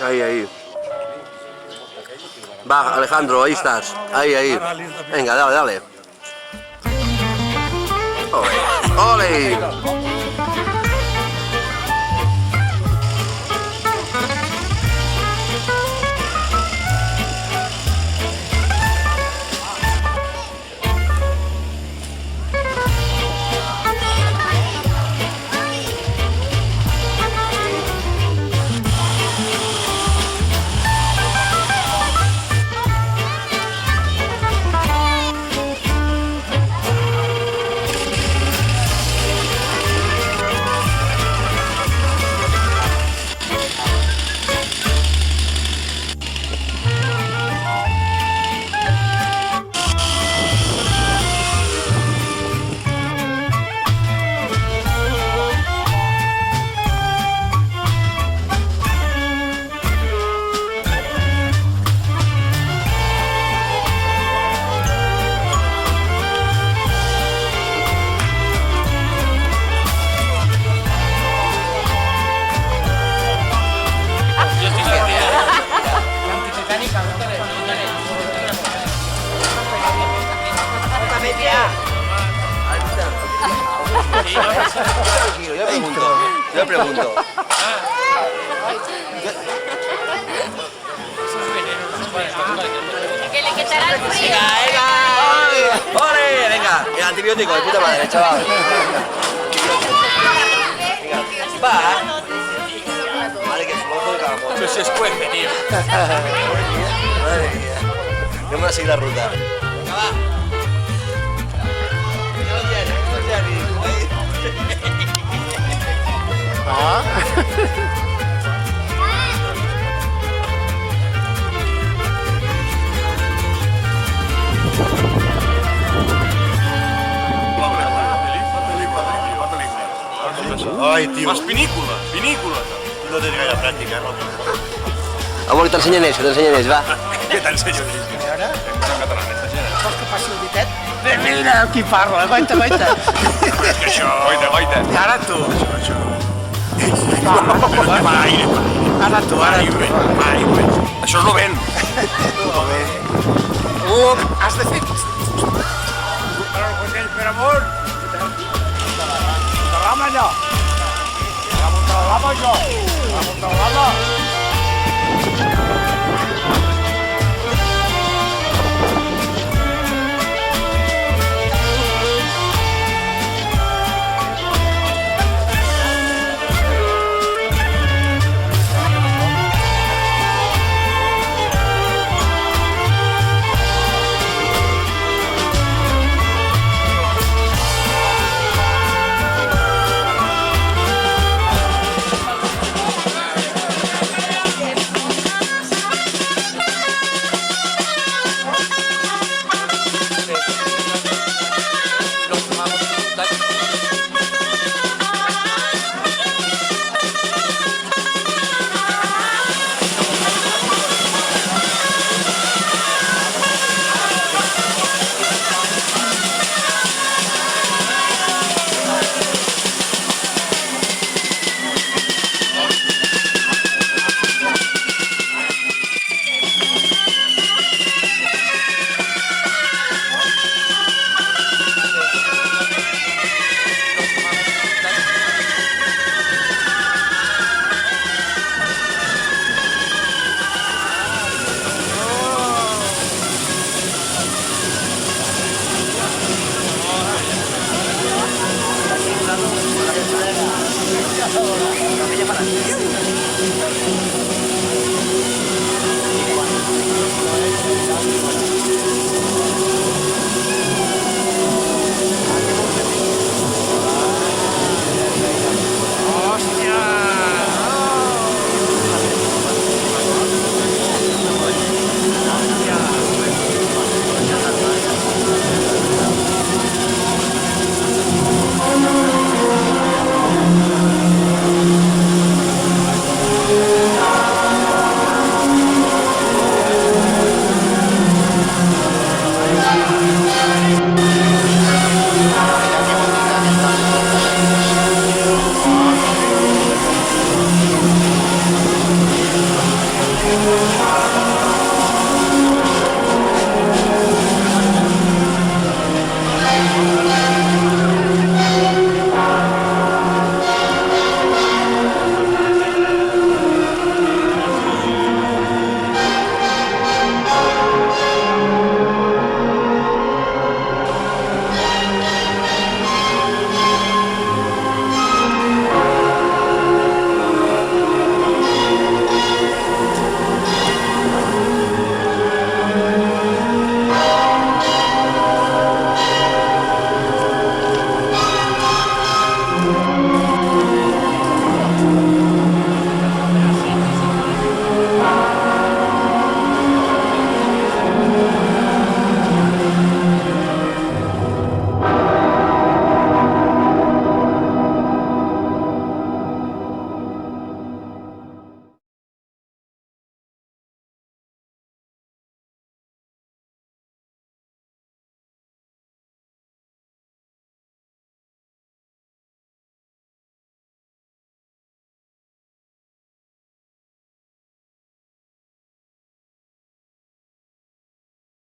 Ahí, ahí. Va, Alejandro, ahí estás. Ahí, ahí. Venga, dale, dale. ¡Ole! ¡Ole! Tranquilo, yo pregunto. Que le quitará el frío. Venga, ¡ole! Venga, el antibiótico, de puta madre, chaval. Venga, va. Vale, que flojo de cada moto. Eso se escuece, tío. Madre mía. Vamos a seguir la ruta. Venga, va. Ai, tio. Fas pinícula, pinícula. Tu no tens gaire pràctica, no? Amor, t'ensenyen això, va. Què t'ensenyo? Vols que passi el ditet? Mira qui parla, aguanta. Però és que això... Goita. Ara tu. Això. Ara tu. Això és lo vent. Has de fer... Per amunt. De l'ama allò. Damunt de l'ama jo. Damunt de l'ama.